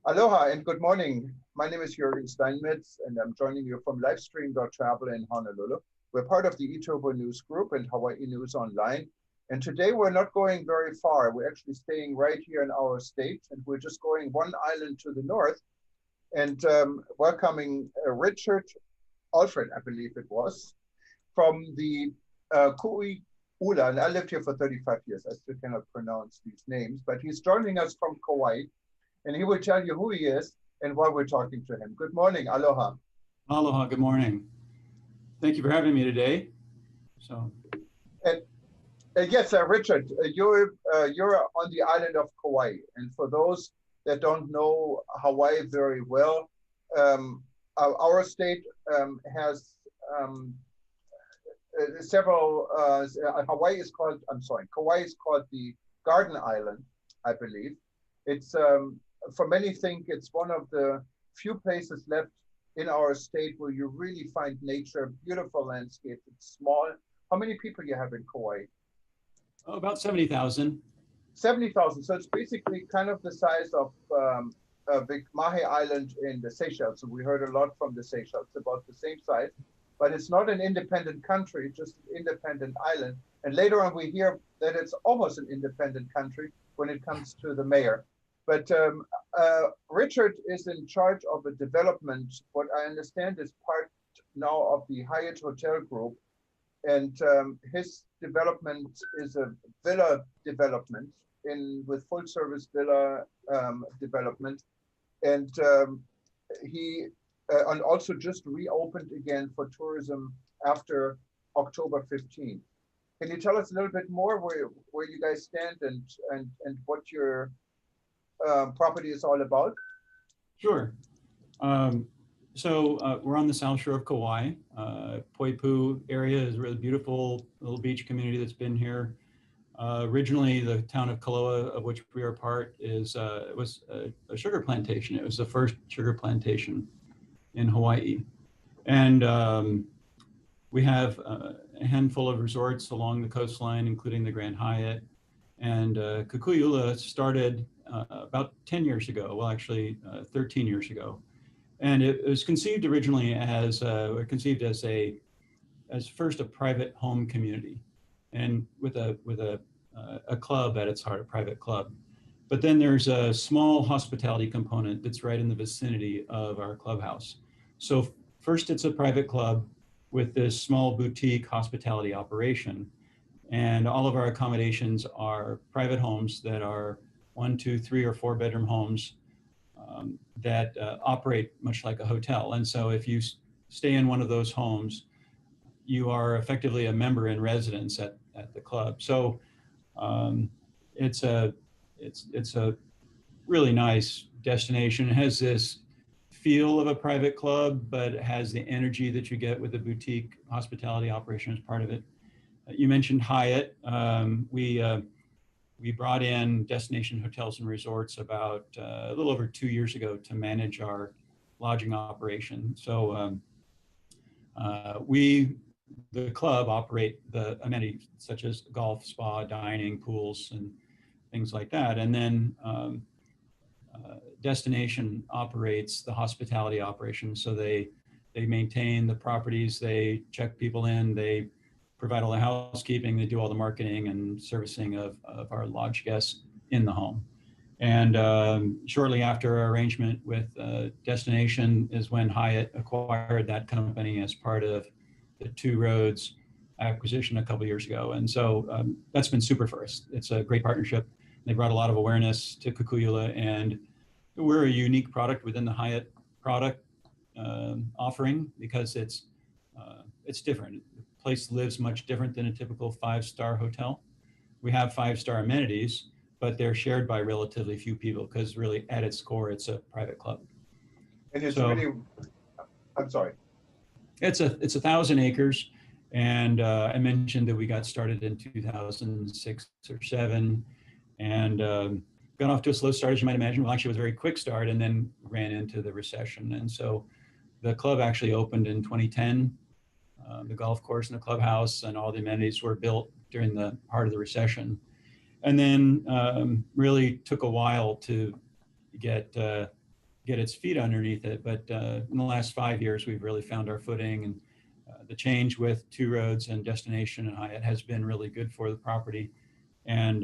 Aloha and good morning. My name is Jürgen Steinmetz, and I'm joining you from livestream.travel in Honolulu. We're part of the Itobo News Group and Hawaii News Online. And today we're not going very far. We're actually staying right here in our state, and we're just going one island to the north and welcoming Richard Alfred, I believe it was, from the Kukui'ula. And I lived here for 35 years. I still cannot pronounce these names, but he's joining us from Kauai. And he will tell you who he is and why we're talking to him. Good morning, aloha. Aloha, good morning. Thank you for having me today. Yes, Richard, you're on the island of Kauai. And for those that don't know Hawaii very well, our state has several, Kauai is called the Garden Island, I believe. It's for many think it's one of the few places left in our state where you really find nature, beautiful landscapes. It's small. How many people you have in Kauai? Oh, about 70,000. 70,000. So it's basically kind of the size of Big Mahe Island in the Seychelles. So we heard a lot from the Seychelles, about the same size, but it's not an independent country, just an independent island. And later on we hear that it's almost an independent country when it comes to the mayor. But Richard is in charge of a development, what I understand is part now of the Hyatt Hotel Group. And his development is a villa development with full service villa development. And he also just reopened again for tourism after October 15th. Can you tell us a little bit more where you guys stand and what your property is all about? Sure. We're on the south shore of Kauai. Poipu area is a really beautiful little beach community that's been here. Originally, the town of Kaloa, of which we are part, was a sugar plantation. It was the first sugar plantation in Hawaii. And we have a handful of resorts along the coastline, including the Grand Hyatt. And Kukui'ula started about 10 years ago, well, actually 13 years ago. And it was conceived originally as first a private home community, and with a club at its heart, a private club. But then there's a small hospitality component that's right in the vicinity of our clubhouse. So first it's a private club with this small boutique hospitality operation. And all of our accommodations are private homes that are 1, 2, 3, or 4 bedroom homes that operate much like a hotel. And so if you stay in one of those homes, you are effectively a member in residence at the club. So it's a really nice destination. It has this feel of a private club, but it has the energy that you get with a boutique hospitality operation as part of it. You mentioned Hyatt. We brought in Destination Hotels and Resorts about a little over 2 years ago to manage our lodging operation. So the club, operate the amenities such as golf, spa, dining, pools, and things like that. And then Destination operates the hospitality operation. So they maintain the properties, they check people in, they provide all the housekeeping, they do all the marketing and servicing of our lodge guests in the home. And shortly after our arrangement with Destination is when Hyatt acquired that company as part of the Two Roads acquisition a couple of years ago. And so that's been super for us. It's a great partnership. They brought a lot of awareness to Kukui'ula, and we're a unique product within the Hyatt product offering because it's different. The place lives much different than a typical 5-star hotel. We have 5-star amenities, but they're shared by relatively few people because really at its core, it's a private club. And it's really, I'm sorry. It's 1,000 acres. And I mentioned that we got started in 2006 or 7 and got off to a slow start, as you might imagine. Well, actually, it was a very quick start and then ran into the recession. And so the club actually opened in 2010. The golf course and the clubhouse and all the amenities were built during the heart of the recession. And then really took a while to get get its feet underneath it. But in the last 5 years, we've really found our footing, and the change with Two Roads and Destination and Hyatt has been really good for the property. And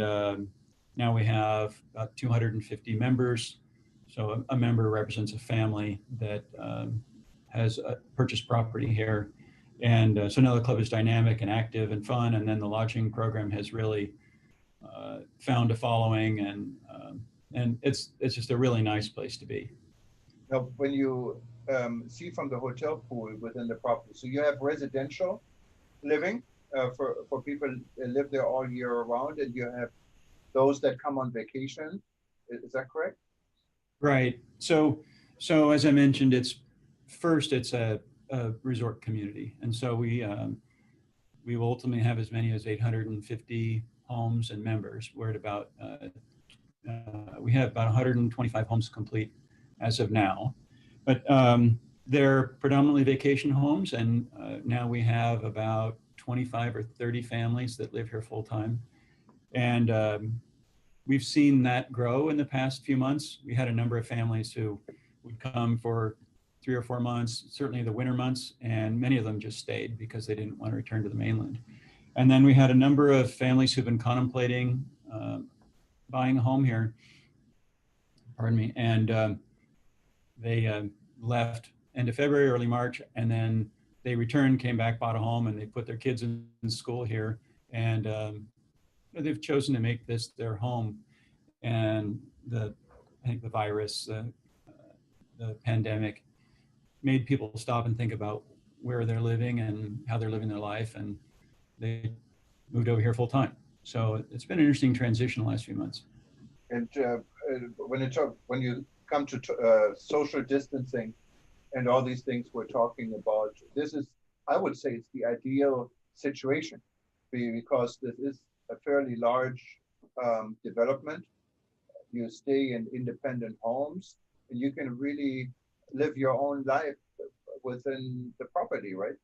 now we have about 250 members. So a member represents a family that has purchased property here. And so now the club is dynamic and active and fun. And then the lodging program has really found a following, and it's just a really nice place to be. Now, when you see from the hotel pool within the property, so you have residential living for people that live there all year round, and you have those that come on vacation. Is that correct? Right. So as I mentioned, it's a resort community, and so we will ultimately have as many as 850 homes and members. We're at about we have about 125 homes complete as of now, but they're predominantly vacation homes, and now we have about 25 or 30 families that live here full time, and we've seen that grow in the past few months. We had a number of families who would come for 3 or 4 months, certainly the winter months, and many of them just stayed because they didn't want to return to the mainland. And then we had a number of families who've been contemplating buying a home here, and they left end of February, early March, and then they returned, came back, bought a home, and they put their kids in school here, and they've chosen to make this their home. And I think the virus, the pandemic, made people stop and think about where they're living and how they're living their life, and they moved over here full time. So it's been an interesting transition the last few months. And when you come to social distancing and all these things we're talking about, this is, I would say, it's the ideal situation, because this is a fairly large development. You stay in independent homes, and you can really live your own life within the property, right?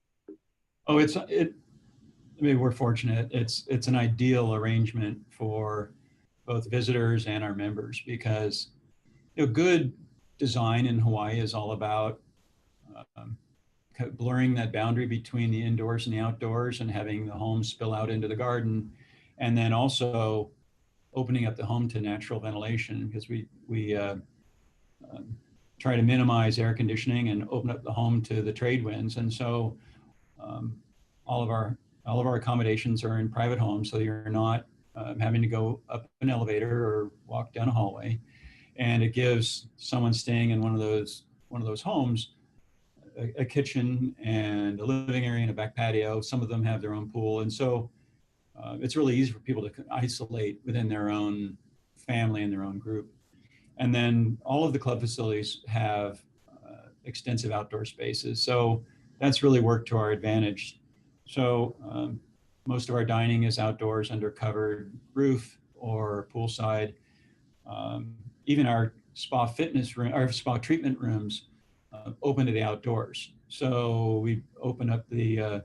Oh, I mean, we're fortunate. It's an ideal arrangement for both visitors and our members, because good design in Hawaii is all about blurring that boundary between the indoors and the outdoors, and having the home spill out into the garden, and then also opening up the home to natural ventilation, because we try to minimize air conditioning and open up the home to the trade winds. And so all of our accommodations are in private homes, so you're not having to go up an elevator or walk down a hallway. And it gives someone staying in one of those homes a kitchen and a living area and a back patio. Some of them have their own pool, and so it's really easy for people to isolate within their own family and their own group. And then all of the club facilities have extensive outdoor spaces, so that's really worked to our advantage. So most of our dining is outdoors under covered roof or poolside. Even our spa fitness room, our spa treatment rooms open to the outdoors. So we open up the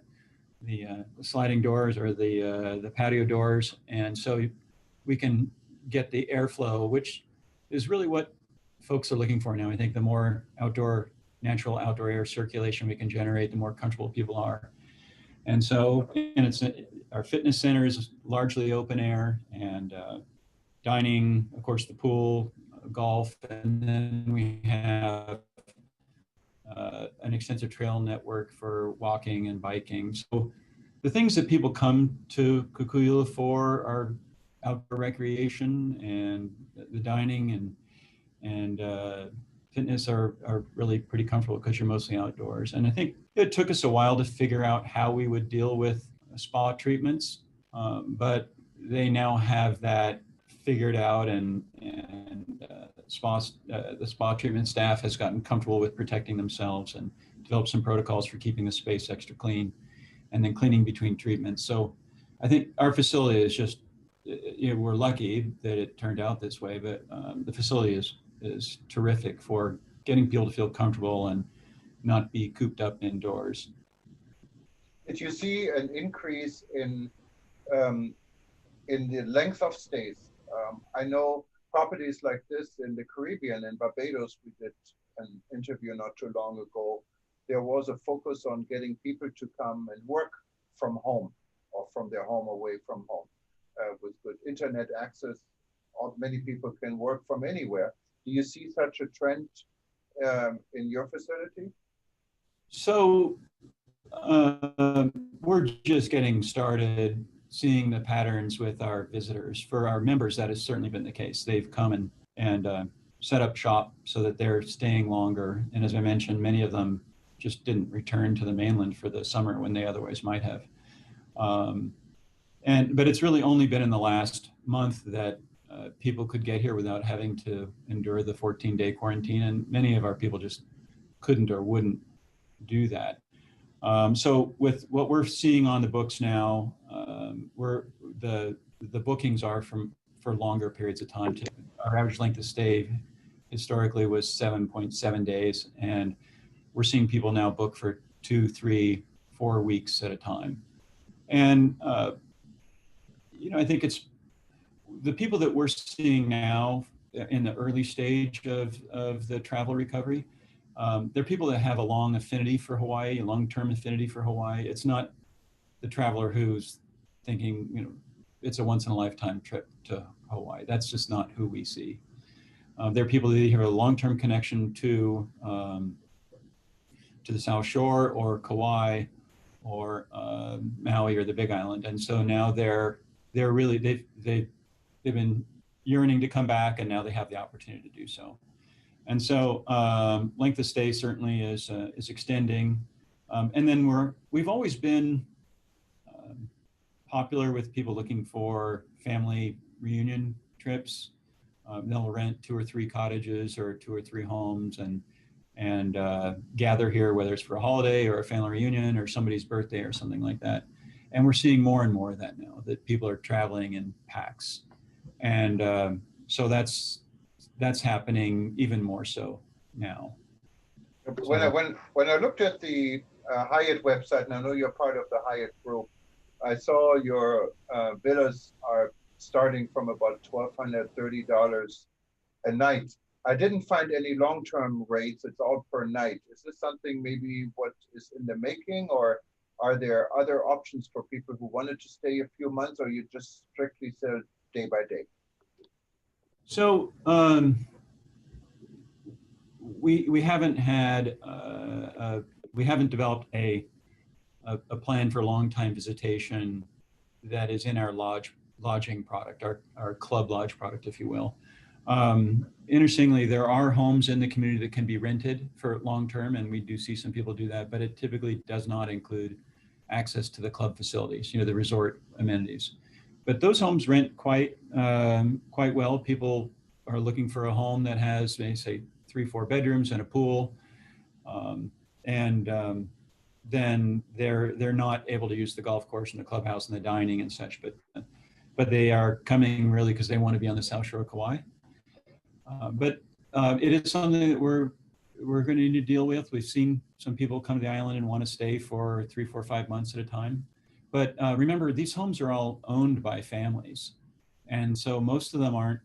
sliding doors or the patio doors, and so we can get the airflow, which is really what folks are looking for now. I think the more natural outdoor air circulation we can generate, the more comfortable people are. And so, our fitness center is largely open air, and dining, of course, the pool, golf, and then we have an extensive trail network for walking and biking. So the things that people come to Kukui'ula for are outdoor recreation, and the dining and fitness are really pretty comfortable because you're mostly outdoors. And I think it took us a while to figure out how we would deal with spa treatments, but they now have that figured out, and the spa treatment staff has gotten comfortable with protecting themselves and developed some protocols for keeping the space extra clean, and then cleaning between treatments. So I think our facility is just, we're lucky that it turned out this way, but the facility is terrific for getting people to feel comfortable and not be cooped up indoors. Did you see an increase in the length of stays? I know properties like this in the Caribbean, in Barbados, we did an interview not too long ago. There was a focus on getting people to come and work from home or from their home away from home with good internet access. Many people can work from anywhere. Do you see such a trend in your facility? So we're just getting started seeing the patterns with our visitors. For our members, that has certainly been the case. They've come and set up shop so that they're staying longer. And as I mentioned, many of them just didn't return to the mainland for the summer when they otherwise might have. But it's really only been in the last month that people could get here without having to endure the 14-day quarantine. And many of our people just couldn't or wouldn't do that. So with what we're seeing on the books now, the bookings are for longer periods of time. Our average length of stay historically was 7.7 days, and we're seeing people now book for 2, 3, 4 weeks at a time. And I think it's the people that we're seeing now in the early stage of the travel recovery. They're people that have a long affinity for Hawaii, a long-term affinity for Hawaii. It's not the traveler who's thinking, it's a once-in-a-lifetime trip to Hawaii. That's just not who we see. They're people that have a long-term connection to the South Shore or Kauai or Maui or the Big Island, and so now they're really they've been yearning to come back, and now they have the opportunity to do so. And so length of stay certainly is extending. And then we've always been popular with people looking for family reunion trips. They'll rent 2 or 3 cottages or 2 or 3 homes and gather here, whether it's for a holiday or a family reunion or somebody's birthday or something like that. And we're seeing more and more of that now, that people are traveling in packs. And so that's happening even more so now. When I looked at the Hyatt website, and I know you're part of the Hyatt group, I saw your villas are starting from about $1,230 a night. I didn't find any long-term rates. It's all per night. Is this something maybe what is in the making, or are there other options for people who wanted to stay a few months, or you just strictly sell day by day? So we haven't had we haven't developed a plan for long-time visitation that is in our lodging product, our club lodge product, if you will. Interestingly, there are homes in the community that can be rented for long-term, and we do see some people do that, but it typically does not include access to the club facilities, the resort amenities. But those homes rent quite well. People are looking for a home that has, say, 3, 4 bedrooms and a pool, then they're not able to use the golf course and the clubhouse and the dining and such. But they are coming really because they want to be on the South Shore of Kauai. But it is something that we're going to need to deal with. We've seen some people come to the island and want to stay for 3, 4, 5 months at a time. But remember, these homes are all owned by families. And so most of them aren't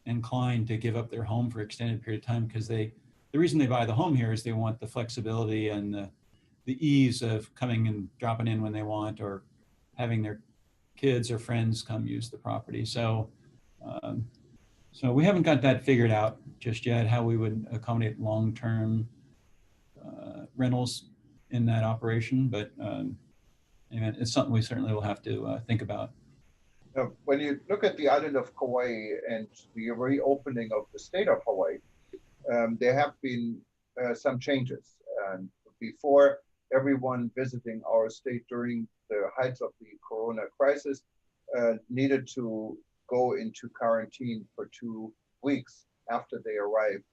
inclined to give up their home for an extended period of time, because the reason they buy the home here is they want the flexibility and the ease of coming and dropping in when they want, or having their kids or friends come use the property. So we haven't got that figured out just yet, how we would accommodate long-term rentals in that operation, but it's something we certainly will have to think about. Now, when you look at the island of Kauai and the reopening of the state of Hawaii, there have been some changes. Before, everyone visiting our state during the heights of the corona crisis needed to go into quarantine for 2 weeks after they arrived.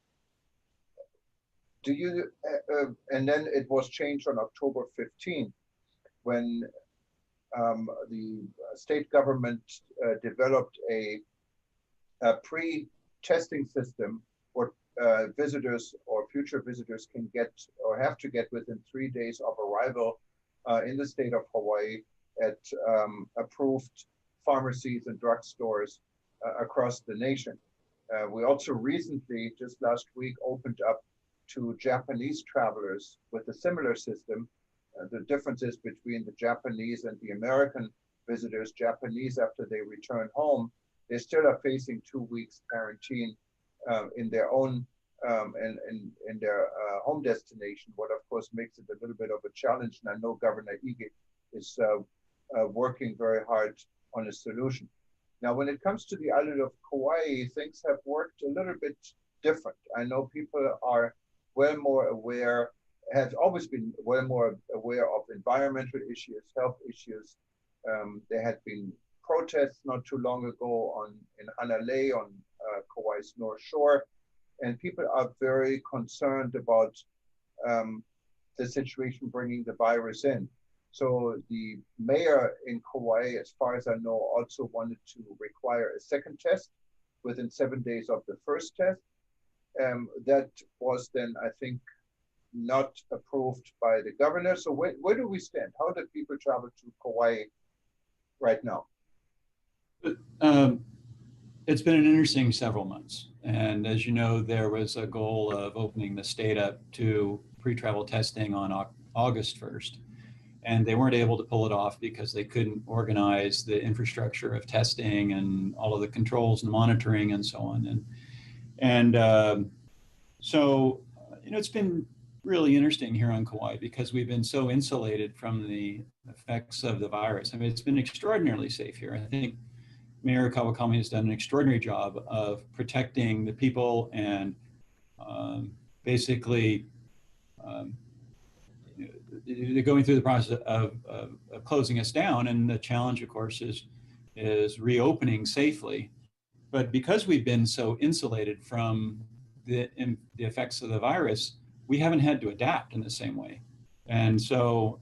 And then it was changed on October 15th, when the state government developed a pre-testing system where visitors or future visitors can get or have to get within 3 days of arrival in the state of Hawaii at approved pharmacies and drugstores across the nation. We also recently, just last week, opened up to Japanese travelers with a similar system. The differences between the Japanese and the American visitors, Japanese, after they return home, they still are facing 2 weeks quarantine in their own in their home destination, what of course makes it a little bit of a challenge. And I know Governor Ige is working very hard on a solution. Now, when it comes to the island of Kauai, things have worked a little bit different. I know people are well more aware, have always been well more aware of environmental issues, health issues. There had been protests not too long ago in Hanalei on Kauai's North Shore, and people are very concerned about the situation bringing the virus in. So the mayor in Kauai, as far as I know, also wanted to require a second test within 7 days of the first test. That was then, I think, not approved by the governor. So where do we stand? How do people travel to Kauai right now? It's been an interesting several months. And as you know, there was a goal of opening the state up to pre-travel testing on August 1st. And they weren't able to pull it off because they couldn't organize the infrastructure of testing and all of the controls and monitoring and so on. So, it's been really interesting here on Kauai because we've been so insulated from the effects of the virus. I mean, it's been extraordinarily safe here. I think Mayor Kawakami has done an extraordinary job of protecting the people and basically they're going through the process of closing us down. And the challenge, of course, is reopening safely. But because we've been so insulated from the effects of the virus, we haven't had to adapt in the same way. And so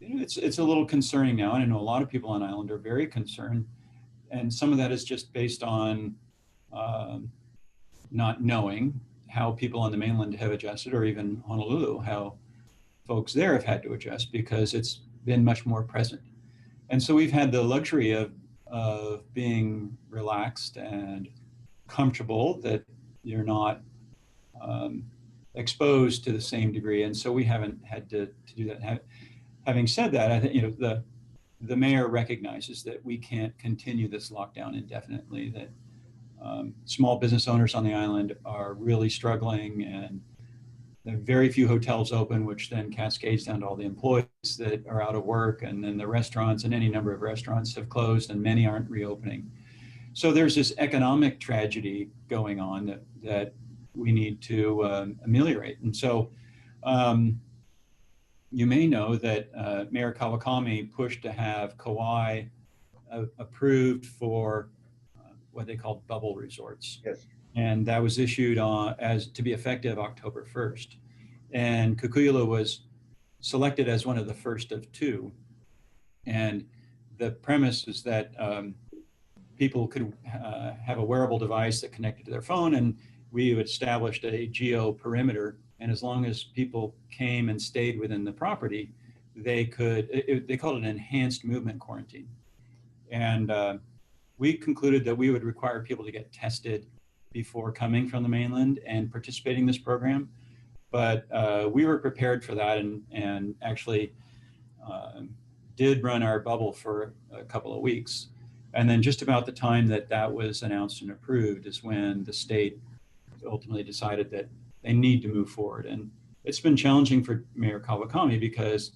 it's a little concerning now. And I know a lot of people on island are very concerned. And some of that is just based on not knowing how people on the mainland have adjusted, or even Honolulu, how folks there have had to adjust because it's been much more present. And so we've had the luxury of being relaxed and comfortable, that you're not exposed to the same degree. And so we haven't had to do that. Having said that, I think the mayor recognizes that we can't continue this lockdown indefinitely, that small business owners on the island are really struggling, and there are very few hotels open, which then cascades down to all the employees that are out of work, and then the restaurants, and any number of restaurants have closed and many aren't reopening. So there's this economic tragedy going on that we need to ameliorate. And so you may know that Mayor Kawakami pushed to have Kauai approved for what they called bubble resorts. Yes. And that was issued as to be effective October 1st. And Kukui'ula was selected as one of the first of two. And the premise is that people could have a wearable device that connected to their phone, and we established a geo perimeter. And as long as people came and stayed within the property, they called it an enhanced movement quarantine. And we concluded that we would require people to get tested before coming from the mainland and participating in this program. But we were prepared for that, and actually did run our bubble for a couple of weeks. And then just about the time that was announced and approved is when the state ultimately decided that they need to move forward. And it's been challenging for Mayor Kawakami because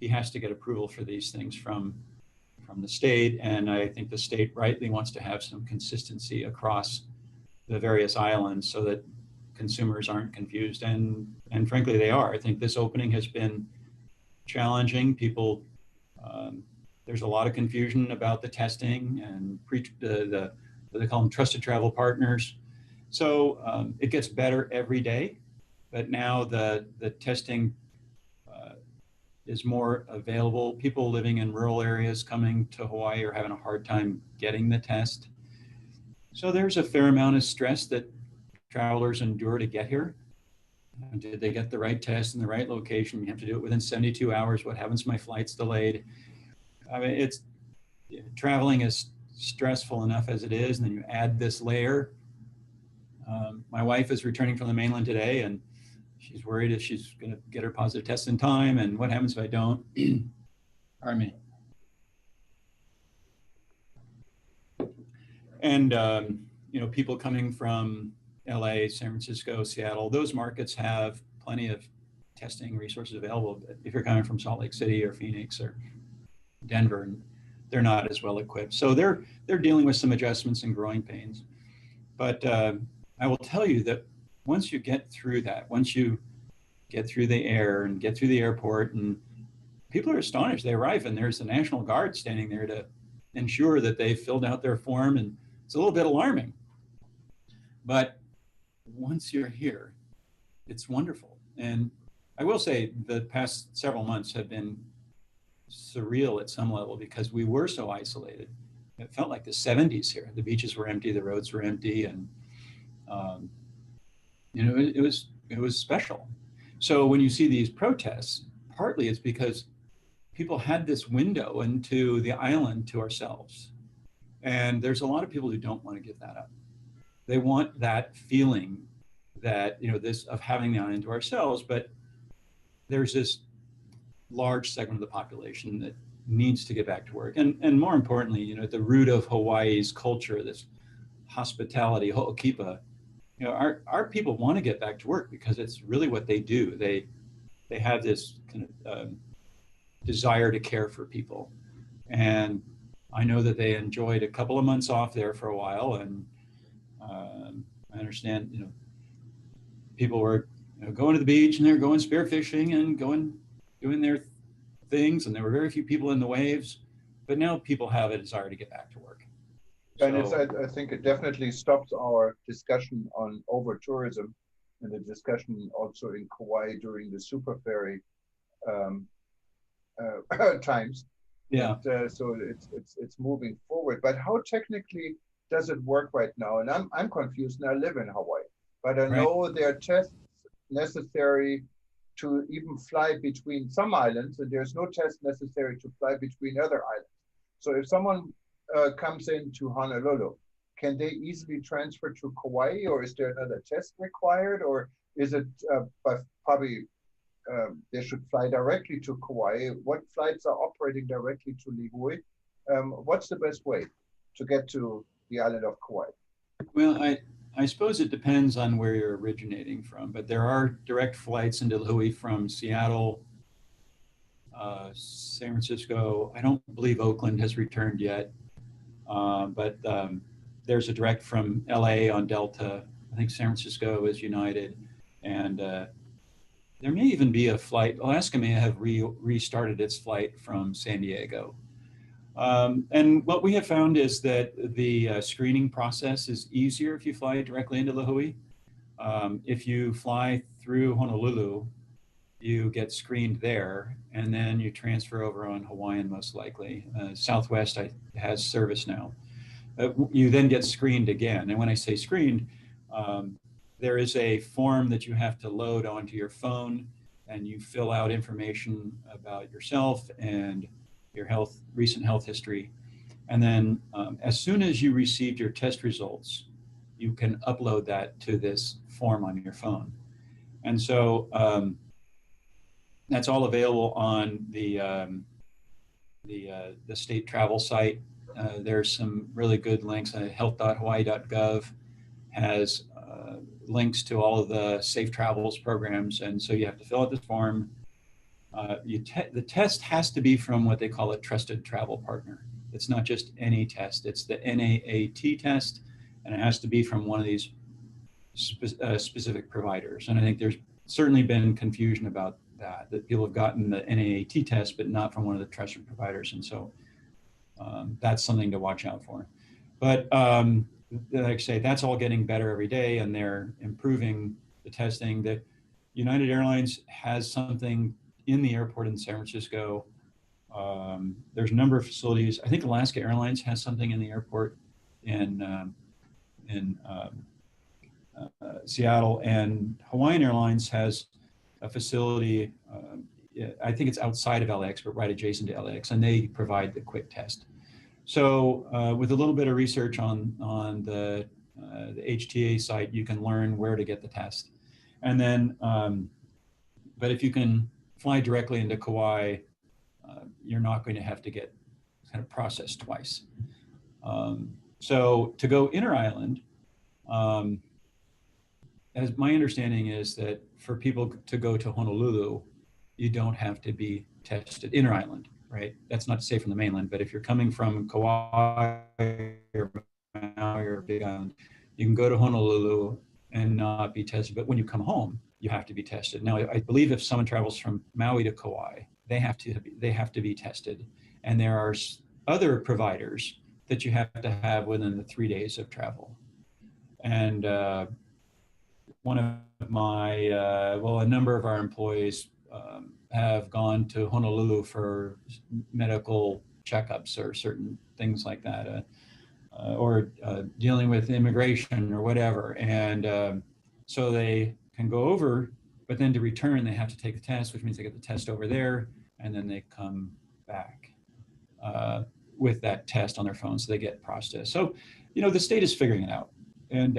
he has to get approval for these things from the state. And I think the state rightly wants to have some consistency across the various islands so that consumers aren't confused. And frankly, they are. I think this opening has been challenging. People, there's a lot of confusion about the testing and what they call them trusted travel partners. So it gets better every day, but now the testing is more available. People living in rural areas coming to Hawaii are having a hard time getting the test. So there's a fair amount of stress that travelers endure to get here. Did they get the right test in the right location? You have to do it within 72 hours. What happens if my flight's delayed? I mean, traveling is stressful enough as it is, and then you add this layer My wife is returning from the mainland today, and she's worried if she's going to get her positive test in time, and what happens if I don't. Pardon me. And you know, people coming from LA, San Francisco, Seattle, those markets have plenty of testing resources available. But if you're coming from Salt Lake City or Phoenix or Denver, they're not as well equipped. So they're dealing with some adjustments and growing pains. But I will tell you that once you get through that, once you get through the air and get through the airport, and people are astonished. They arrive and there's the National Guard standing there to ensure that they filled out their form, and it's a little bit alarming. But once you're here, it's wonderful. And I will say the past several months have been surreal at some level because we were so isolated. It felt like the 70s here. The beaches were empty, the roads were empty, and you know, it was special. So when you see these protests, partly it's because people had this window into the island to ourselves. And there's a lot of people who don't want to give that up. They want that feeling that, you know, this of having the island to ourselves, but there's this large segment of the population that needs to get back to work. And more importantly, you know, at the root of Hawaii's culture, this hospitality, ho'okipa, you know, our people want to get back to work because it's really what they do. They have this kind of desire to care for people. And I know that they enjoyed a couple of months off there for a while. And I understand, you know, people were, you know, going to the beach and they're going spearfishing and doing their things. And there were very few people in the waves, but now people have a desire to get back to work. And So, I think it definitely stops our discussion on over tourism and the discussion also in Kauai during the super ferry times. yeah. And, so it's moving forward. But how technically does it work right now? And I'm confused. And I live in Hawaii, but I know there are tests necessary to even fly between some islands, and there's no test necessary to fly between other islands. So if someone comes into Honolulu, can they easily transfer to Kauai, or is there another test required, or is it probably they should fly directly to Kauai? What flights are operating directly to Lihue? What's the best way to get to the island of Kauai? Well, I suppose it depends on where you're originating from, but there are direct flights into Lihue from Seattle, San Francisco. I don't believe Oakland has returned yet, but there's a direct from LA on Delta. I think San Francisco is United, and there may even be a flight. Alaska may have restarted its flight from San Diego. And what we have found is that the screening process is easier if you fly directly into Lihue. If you fly through Honolulu, you get screened there, and then you transfer over on Hawaiian most likely. Southwest has service now. You then get screened again. And when I say screened, there is a form that you have to load onto your phone, and you fill out information about yourself and your recent health history. And then as soon as you received your test results, you can upload that to this form on your phone. And so that's all available on the state travel site. There's some really good links. Health.hawaii.gov has links to all of the safe travels programs. And so you have to fill out this form. The test has to be from what they call a trusted travel partner. It's not just any test, it's the NAAT test, and it has to be from one of these specific providers. And I think there's certainly been confusion about that people have gotten the NAAT test, but not from one of the trusted providers. And so that's something to watch out for. But like I say, that's all getting better every day, and they're improving the testing. That United Airlines has something in the airport in San Francisco. There's a number of facilities. I think Alaska Airlines has something in the airport in Seattle, and Hawaiian Airlines has a facility. I think it's outside of LAX, but right adjacent to LAX, and they provide the quick test. So with a little bit of research on the the HTA site, you can learn where to get the test. And then, but if you can fly directly into Kauai, you're not going to have to get kind of processed twice. So to go inter-island, as my understanding is that for people to go to Honolulu, you don't have to be tested inter-island, right? That's not to say from the mainland, but if you're coming from Kauai or Maui or Big Island, you can go to Honolulu and not be tested. But when you come home, you have to be tested. Now, I believe if someone travels from Maui to Kauai, they have to be tested. And there are other providers that you have to have within the 3 days of travel. And one of my, a number of our employees have gone to Honolulu for medical checkups or certain things like that, or dealing with immigration or whatever. And so they can go over, but then to return, they have to take the test, which means they get the test over there, and then they come back with that test on their phone, so they get processed. So, the state is figuring it out. And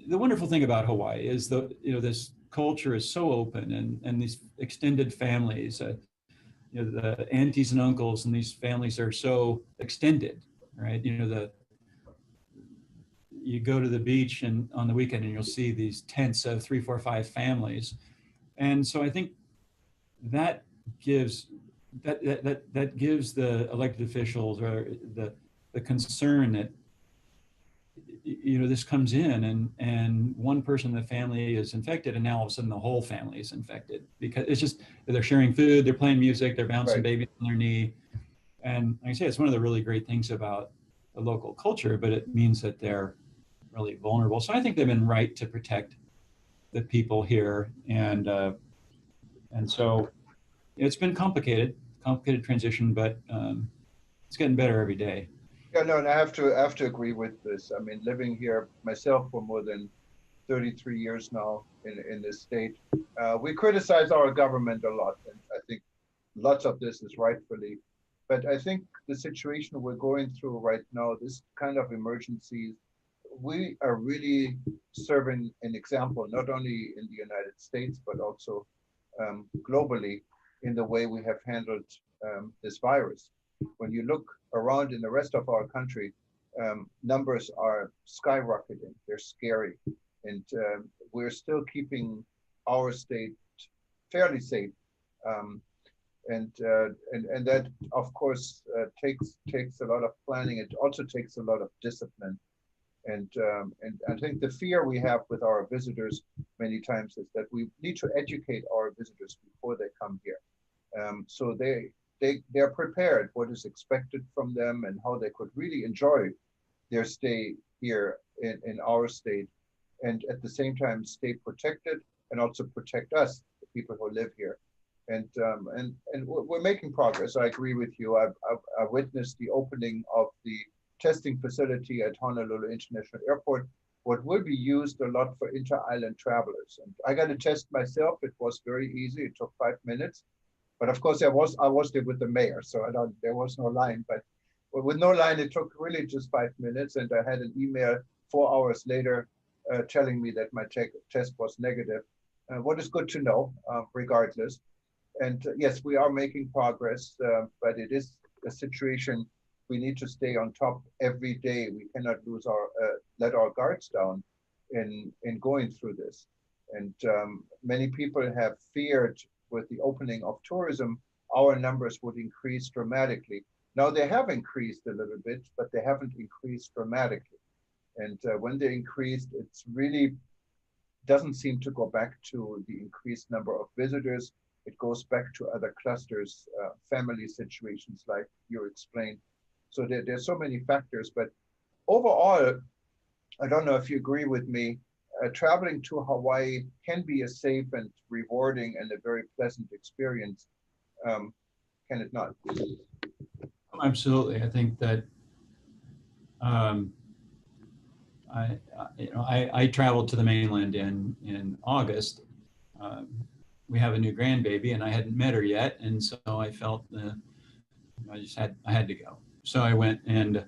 the wonderful thing about Hawaii is this culture is so open, and these extended families, the aunties and uncles, and these families are so extended, right? You go to the beach and on the weekend, and you'll see these tents of 3, 4, 5 families, and so I think that gives the elected officials or the concern that this comes in and one person in the family is infected, and now all of a sudden the whole family is infected, because it's just they're sharing food, they're playing music, they're bouncing babies on their knee. And like I say, it's one of the really great things about the local culture, but it means that they're really vulnerable. So I think they've been right to protect the people here. And so it's been complicated transition, but it's getting better every day. Yeah, no, and I have to agree with this. I mean, living here myself for more than 33 years now in this state, we criticize our government a lot, and I think lots of this is rightfully. But I think the situation we're going through right now, this kind of emergencies, we are really serving an example, not only in the United States, but also globally in the way we have handled this virus. When you look around in the rest of our country, numbers are skyrocketing. They're scary. And we're still keeping our state fairly safe. And that, of course, takes a lot of planning. It also takes a lot of discipline. And I think the fear we have with our visitors many times is that we need to educate our visitors before they come here. So they're prepared what is expected from them and how they could really enjoy their stay here in our state, and at the same time stay protected and also protect us, the people who live here. And we're making progress. I agree with you. I witnessed the opening of the testing facility at Honolulu International Airport, what will be used a lot for inter-island travelers. And I got a test myself. It was very easy. It took 5 minutes. But of course, I was there with the mayor, so there was no line. But with no line, it took really just 5 minutes, and I had an email 4 hours later telling me that my test was negative. What is good to know, regardless. And yes, we are making progress, but it is a situation we need to stay on top every day. We cannot let our guards down in going through this. And many people have feared with the opening of tourism, our numbers would increase dramatically. Now they have increased a little bit, but they haven't increased dramatically. And when they increased, it's really doesn't seem to go back to the increased number of visitors. It goes back to other clusters, family situations like you explained. So there's so many factors, but overall, I don't know if you agree with me, traveling to Hawaii can be a safe and rewarding and a very pleasant experience. Can it not? Absolutely. I think that I traveled to the mainland in August. We have a new grandbaby, and I hadn't met her yet, and so I felt I had to go. So I went, and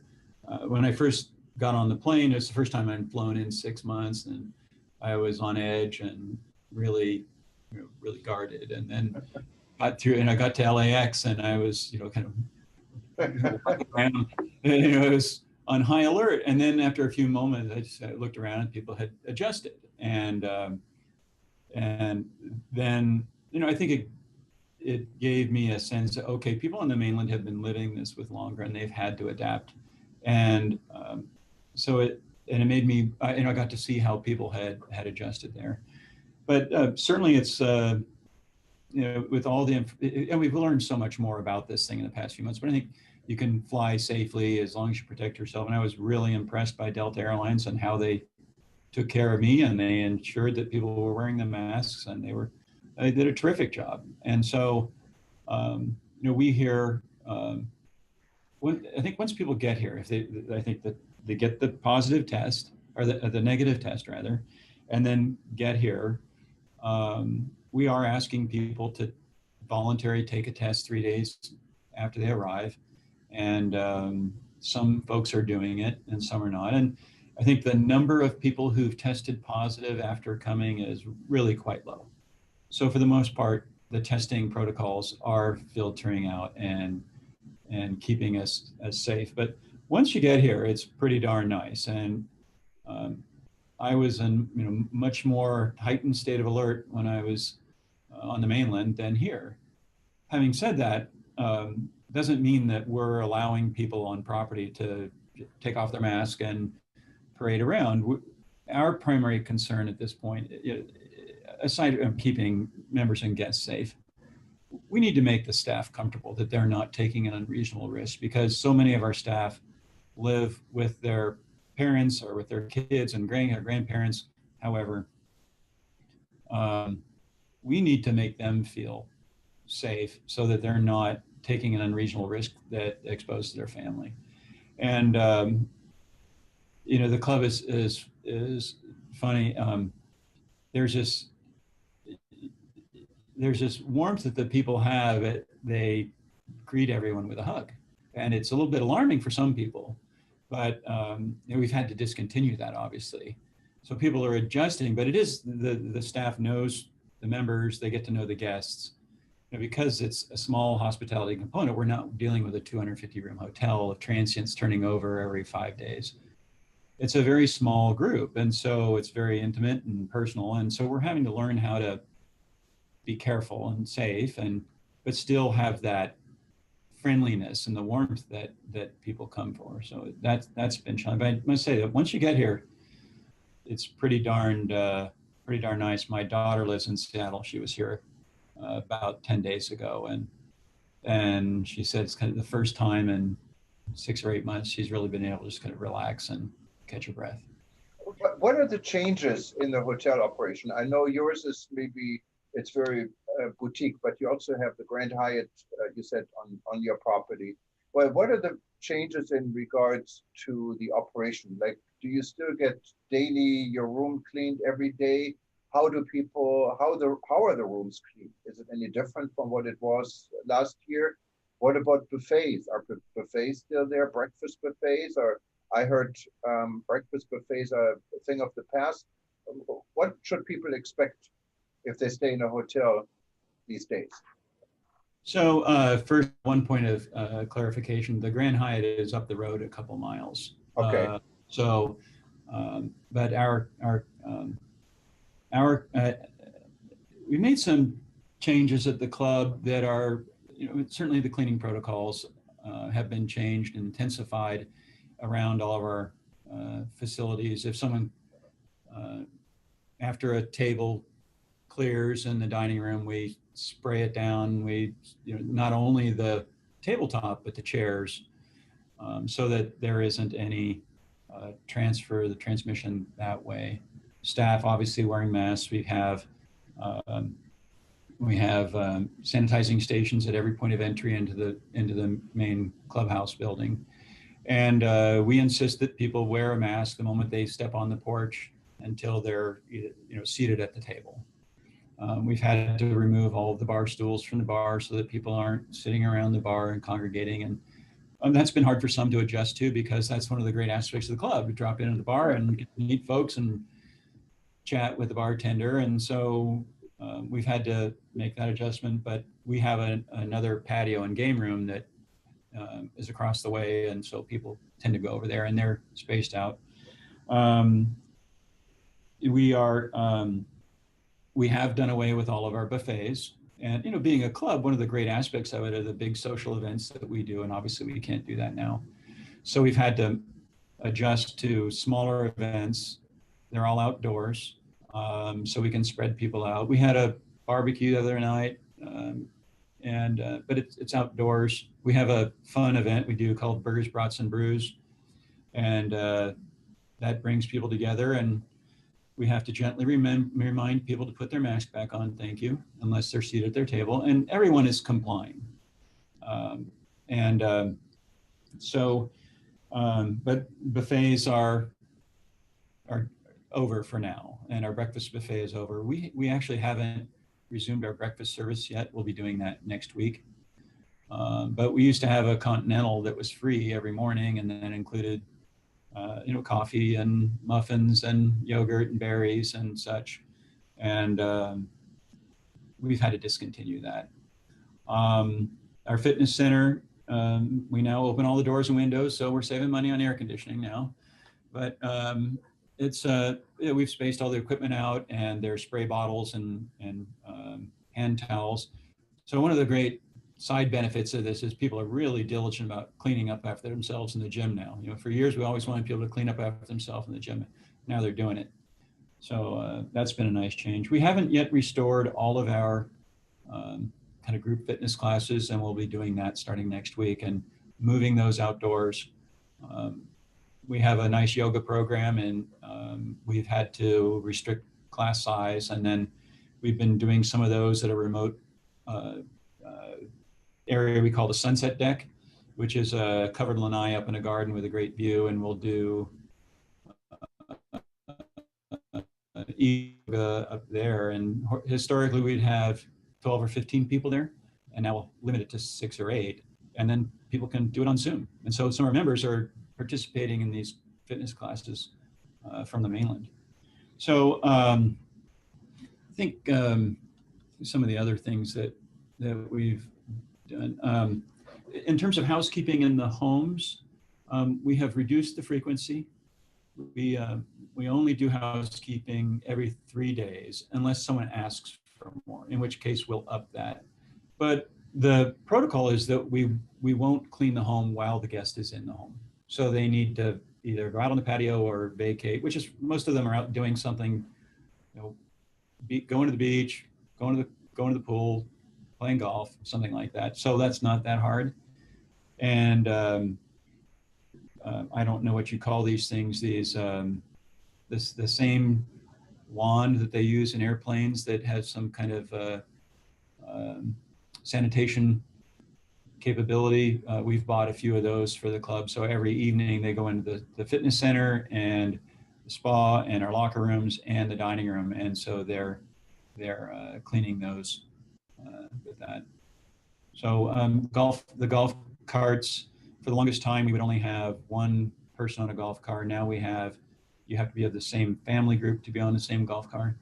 when I first got on the plane. It's the first time I'd flown in 6 months, and I was on edge and really, really guarded. And then I got to LAX, and I was, kind of walking around, and I was on high alert. And then after a few moments, I looked around, and people had adjusted. And then, I think it gave me a sense that, okay, people on the mainland have been living this with longer, and they've had to adapt. And it made me, I got to see how people had adjusted there. But certainly it's, with all and we've learned so much more about this thing in the past few months, but I think you can fly safely as long as you protect yourself. And I was really impressed by Delta Airlines and how they took care of me, and they ensured that people were wearing the masks, and they did a terrific job. And so, we hear, I think once people get here, I think that they get the positive test, or the negative test rather, and then get here, we are asking people to voluntarily take a test 3 days after they arrive. And some folks are doing it and some are not. And I think the number of people who've tested positive after coming is really quite low. So for the most part, the testing protocols are filtering out and keeping us as safe. But once you get here, it's pretty darn nice. And I was in much more heightened state of alert when I was on the mainland than here. Having said that, doesn't mean that we're allowing people on property to take off their mask and parade around. Our primary concern at this point, aside from keeping members and guests safe, we need to make the staff comfortable that they're not taking an unreasonable risk, because so many of our staff live with their parents or with their kids and grandparents. However, we need to make them feel safe so that they're not taking an unreasonable risk that exposes their family. And the club is funny. There's this warmth that the people have. They greet everyone with a hug, and it's a little bit alarming for some people, but we've had to discontinue that, obviously. So people are adjusting, but it is the staff knows the members, they get to know the guests. Because it's a small hospitality component, we're not dealing with a 250-room hotel of transients turning over every 5 days. It's a very small group, and so it's very intimate and personal. And so we're having to learn how to be careful and safe, but still have that friendliness and the warmth that people come for. So that's been challenging. But I must say that once you get here, it's pretty darn nice. My daughter lives in Seattle. She was here about 10 days ago, and she said it's kind of the first time in 6 or 8 months she's really been able to just kind of relax and catch her breath. What are the changes in the hotel operation? I know yours is it's very boutique, but you also have the Grand Hyatt, you said, on your property. Well, what are the changes in regards to the operation? Like, do you still get daily your room cleaned every day? How are the rooms cleaned? Is it any different from what it was last year? What about buffets? Are buffets still there? Breakfast buffets? Or I heard breakfast buffets are a thing of the past. What should people expect if they stay in a hotel these days? So first, one point of clarification: the Grand Hyatt is up the road a couple miles. Okay. But we made some changes at the club that are, certainly the cleaning protocols have been changed and intensified around all of our facilities. If someone, after a table clears in the dining room, we spray it down. We, not only the tabletop, but the chairs, so that there isn't any transmission that way. Staff obviously wearing masks. We have sanitizing stations at every point of entry into the main clubhouse building, and we insist that people wear a mask the moment they step on the porch until they're seated at the table. We've had to remove all of the bar stools from the bar so that people aren't sitting around the bar and congregating, and That's been hard for some to adjust to, because that's one of the great aspects of the club. You drop into the bar and get to meet folks and chat with the bartender. And so we've had to make that adjustment, but we have another patio and game room that is across the way. And so people tend to go over there, and they're spaced out. We have done away with all of our buffets. And, you know, being a club, one of the great aspects of it are the big social events that we do. And obviously we can't do that now. So we've had to adjust to smaller events. They're all outdoors, so we can spread people out. We had a barbecue the other night, but it's outdoors. We have a fun event we do called Burgers, Brats, and Brews. And that brings people together, and we have to gently remind people to put their mask back on, thank you, unless they're seated at their table, and everyone is complying. But buffets are over for now, and our breakfast buffet is over. We actually haven't resumed our breakfast service yet. We'll be doing that next week. But we used to have a continental that was free every morning, and then included coffee and muffins and yogurt and berries and such. And we've had to discontinue that. Our fitness center, we now open all the doors and windows, so we're saving money on air conditioning now. But we've spaced all the equipment out, and there's spray bottles and hand towels. So one of the great side benefits of this is people are really diligent about cleaning up after themselves in the gym now. You know, for years we always wanted people to clean up after themselves in the gym. Now they're doing it. So that's been a nice change. We haven't yet restored all of our kind of group fitness classes, and we'll be doing that starting next week and moving those outdoors. We have a nice yoga program, and we've had to restrict class size, and then we've been doing some of those at a remote area we call the Sunset Deck, which is a covered lanai up in a garden with a great view, and we'll do yoga up there. And historically we'd have 12 or 15 people there, and now we'll limit it to 6 or 8, and then people can do it on Zoom. And so some of our members are participating in these fitness classes from the mainland. So I think some of the other things that we've done. In terms of housekeeping in the homes, we have reduced the frequency. We only do housekeeping every 3 days unless someone asks for more, in which case we'll up that. But the protocol is that we won't clean the home while the guest is in the home. So they need to either go out on the patio or vacate, which is, most of them are out doing something, going to the beach, going to the pool, playing golf, something like that. So that's not that hard. And I don't know what you call these things. The same wand that they use in airplanes that has some kind of sanitation capability. We've bought a few of those for the club. So every evening they go into the fitness center and the spa and our locker rooms and the dining room. And so they're cleaning those with that. So the golf carts, for the longest time, we would only have one person on a golf cart. Now you have to be of the same family group to be on the same golf cart.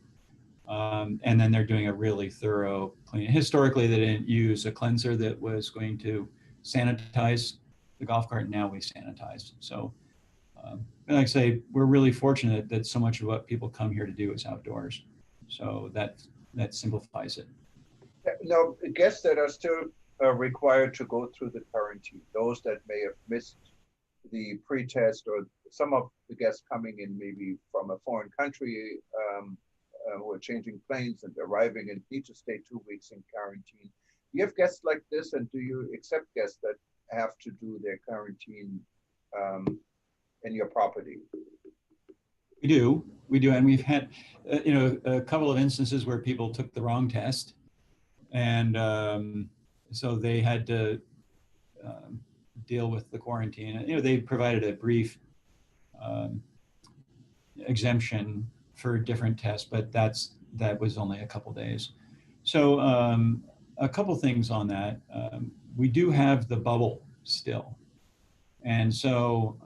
And then they're doing a really thorough cleaning. Historically, they didn't use a cleanser that was going to sanitize the golf cart. Now we sanitize. So like I say, we're really fortunate that so much of what people come here to do is outdoors. So that simplifies it. Now, guests that are still required to go through the quarantine, those that may have missed the pre-test, or some of the guests coming in maybe from a foreign country who are changing planes and arriving and need to stay 2 weeks in quarantine. Do you have guests like this, and do you accept guests that have to do their quarantine in your property? We do, and we've had a couple of instances where people took the wrong test, and so they had to deal with the quarantine. They provided a brief exemption for different tests, but that was only a couple days. So a couple things on that. We do have the bubble still. And so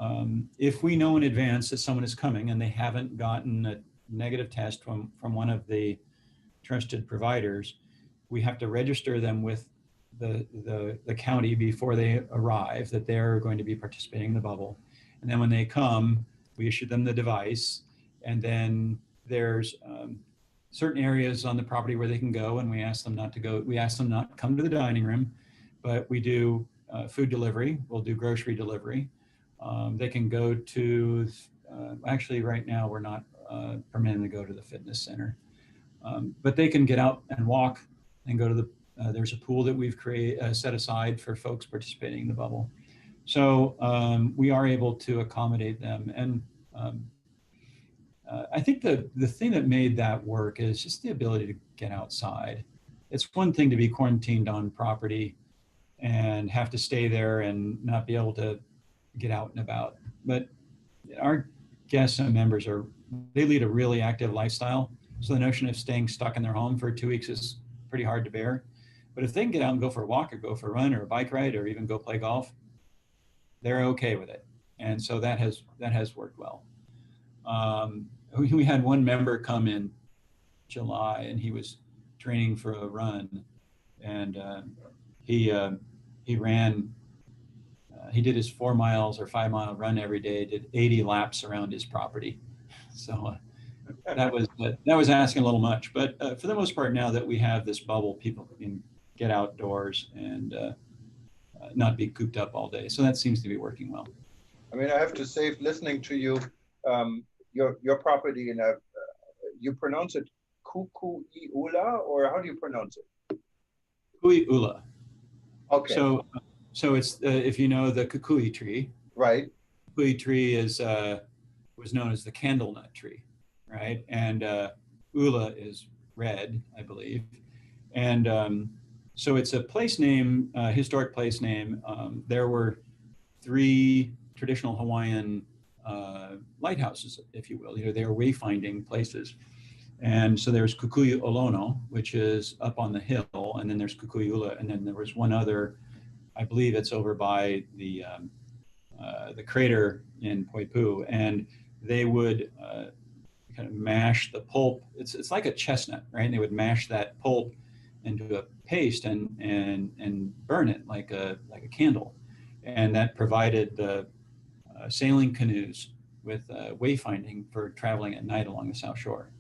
if we know in advance that someone is coming and they haven't gotten a negative test from one of the trusted providers, we have to register them with the county before they arrive that they're going to be participating in the bubble. And then when they come, we issue them the device. And then there's certain areas on the property where they can go, and we ask them not to go. We ask them not to come to the dining room, but we do food delivery. We'll do grocery delivery. They can go to, actually right now we're not permitted to go to the fitness center. But they can get out and walk and go to the, there's a pool that we've set aside for folks participating in the bubble. So we are able to accommodate them. And I think the thing that made that work is just the ability to get outside. It's one thing to be quarantined on property and have to stay there and not be able to get out and about. But our guests and members they lead a really active lifestyle. So the notion of staying stuck in their home for 2 weeks is pretty hard to bear. But if they can get out and go for a walk or go for a run or a bike ride or even go play golf, they're okay with it. And so that has worked well. We had one member come in July and he was training for a run, and he ran. He did his 4 miles or 5 mile run every day. Did 80 laps around his property. So that was asking a little much. But for the most part, now that we have this bubble, people can get outdoors and not be cooped up all day. So that seems to be working well. I mean, I have to say, listening to you, your property in you pronounce it Kukui'ula, or how do you pronounce it? Kukui'ula. Okay. So it's if you know the kukui tree. Right. Kukui tree was known as the candle nut tree, right? And ula is red, I believe. And so it's a place name, historic place name. There were 3 traditional Hawaiian lighthouses, if you will. They were wayfinding places. And so there's Kukui'olono, which is up on the hill, and then there's Kukui'ula, and then there was one other, I believe it's over by the crater in Poipu, and they would kind of mash the pulp. It's like a chestnut, right? And they would mash that pulp into a paste and burn it like a candle, and that provided the sailing canoes with wayfinding for traveling at night along the South Shore.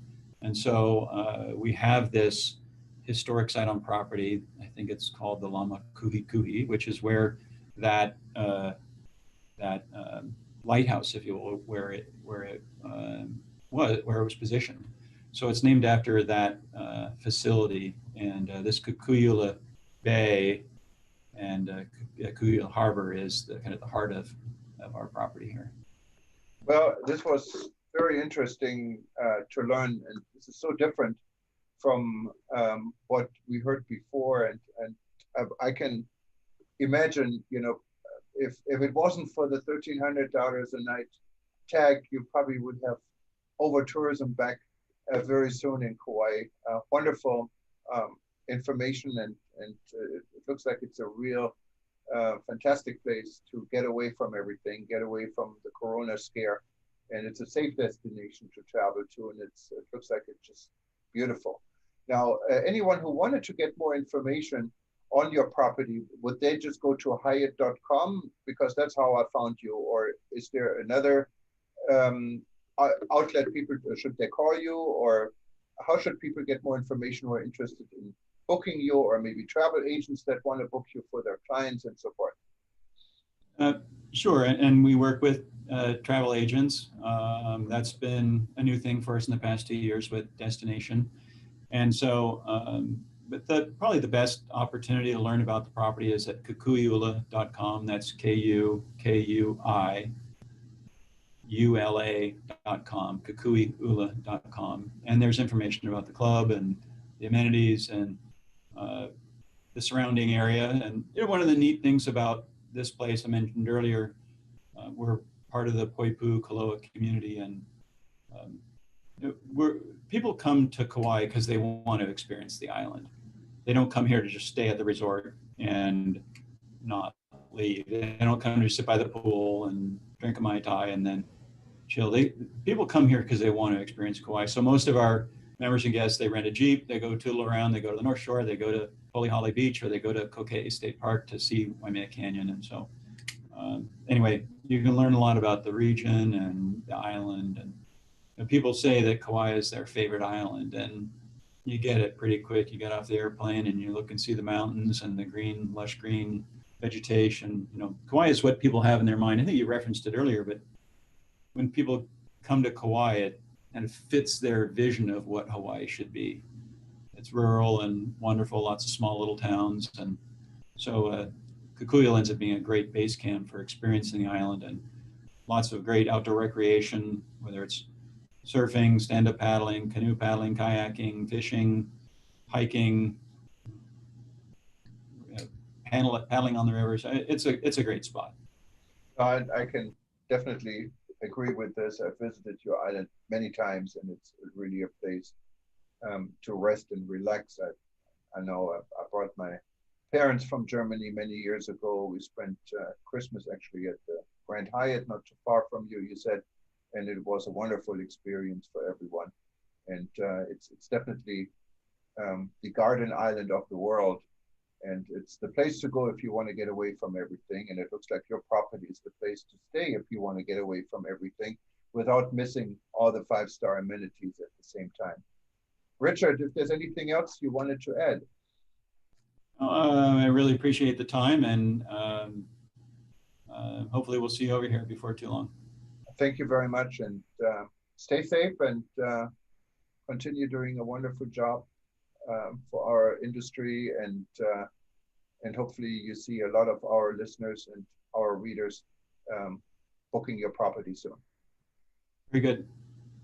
And so we have this historic site on property. I think it's called the Lama Kuhi Kuhi, which is where that lighthouse, if you will, where it was positioned. So it's named after that facility, and this Kukui'ula Bay and Kukui'ula Harbor is kind of the heart of our property here. Well, this was very interesting to learn, and this is so different from what we heard before, and I can imagine, if it wasn't for the $1,300 a night tag, you probably would have over tourism back very soon in Kauai. Wonderful information, and it looks like it's a real fantastic place to get away from everything, get away from the Corona scare, and it's a safe destination to travel to, and it looks like it's just beautiful. Now, anyone who wanted to get more information on your property, would they just go to hyatt.com, because that's how I found you, or is there another outlet should they call you, or how should people get more information who are interested in booking you, or maybe travel agents that want to book you for their clients and so forth? Sure, and we work with travel agents. That's been a new thing for us in the past 2 years with Destination. And so, but probably the best opportunity to learn about the property is at kukui'ula.com. That's KUKUIULA.com, kukui'ula.com. And there's information about the club and the amenities and the surrounding area. And one of the neat things about this place I mentioned earlier, we're part of the Poipu Kaloa community, and people come to Kauai because they want to experience the island. They don't come here to just stay at the resort and not leave. They don't come to sit by the pool and drink a Mai Tai and then chill. People come here because they want to experience Kauai. So most of our members and guests, they rent a Jeep, they go toodle around, they go to the North Shore, they go to Holy Holly Beach, or they go to Kukui'ula State Park to see Waimea Canyon. And so anyway, you can learn a lot about the region and the island. And people say that Kauai is their favorite island, and you get it pretty quick. You get off the airplane and you look and see the mountains and the green, lush green vegetation. You know, Kauai is what people have in their mind. I think you referenced it earlier, but when people come to Kauai, it kind of fits their vision of what Hawaii should be. It's rural and wonderful, lots of small little towns. And so Kukui'ula ends up being a great base camp for experiencing the island, and lots of great outdoor recreation, whether it's surfing, stand-up paddling, canoe paddling, kayaking, fishing, hiking, paddling on the rivers. It's a great spot. I can definitely agree with this. I've visited your island many times, and it's really a place to rest and relax. I know I brought my parents from Germany many years ago. We spent Christmas actually at the Grand Hyatt, not too far from you, you said, and it was a wonderful experience for everyone. And it's definitely the garden island of the world. And it's the place to go if you want to get away from everything. And it looks like your property is the place to stay if you want to get away from everything without missing all the 5-star amenities at the same time. Richard, if there's anything else you wanted to add. I really appreciate the time, and hopefully we'll see you over here before too long. Thank you very much, and stay safe and continue doing a wonderful job for our industry, and hopefully you see a lot of our listeners and our readers booking your property soon. Very good.